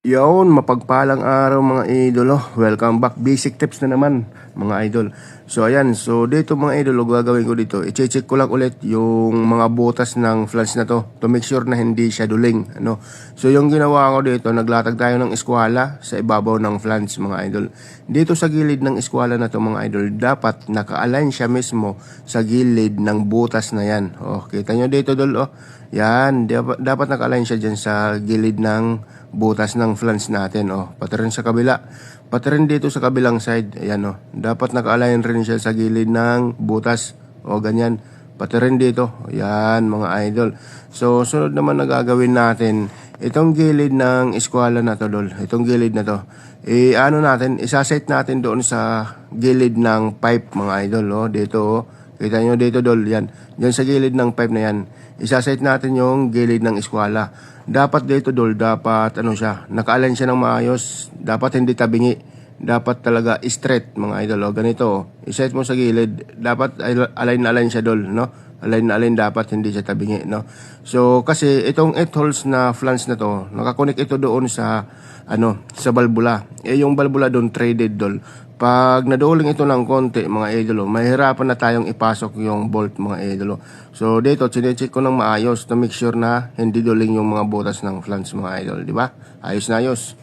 Yun, mapagpalang araw mga idolo. Welcome back. Basic tips na naman mga idol. So ayan, so dito mga idolo, gagawin ko dito, i-check ko lang ulit yung mga butas ng flange na to make sure na hindi siya duling. So yung ginawa ko dito, naglatag tayo ng eskwala sa ibabaw ng flange mga idol. Dito sa gilid ng eskwala na to mga idol, dapat naka-align siya mismo sa gilid ng butas na yan. Kita nyo dito dol. Yan, dapat naka-align siya dyan sa gilid ng butas ng flange natin. Pati rin sa kabila, pati rin dito sa kabilang side. Ayan, dapat naka-align rin siya sa gilid ng butas. Ganyan, pati rin dito. Ayan mga idol. So sunod naman na gagawin natin, itong gilid ng eskwala na to dol, itong gilid na to, isaset natin doon sa gilid ng pipe mga idol. Dito kita nyo dito dol, yan sa gilid ng pipe na yan, isaset natin yung gilid ng eskwala. Dapat dito dol, dapat siya, naka-align siya ng maayos, dapat hindi tabingi, dapat talaga straight mga idol. Ganito, iset mo sa gilid, dapat align siya dol, align dapat, hindi siya tabingi, So kasi itong 8 holes na flange na to, nakakonek ito doon sa sa balbula. Yung balbula doon threaded dol. Pag naduling ito ng konti mga idolo, mahirapan na tayong ipasok yung bolt mga idolo. So dito, chinecheck ko ng maayos to make sure na hindi duling yung mga butas ng flange mga idol, di ba? Ayos na ayos.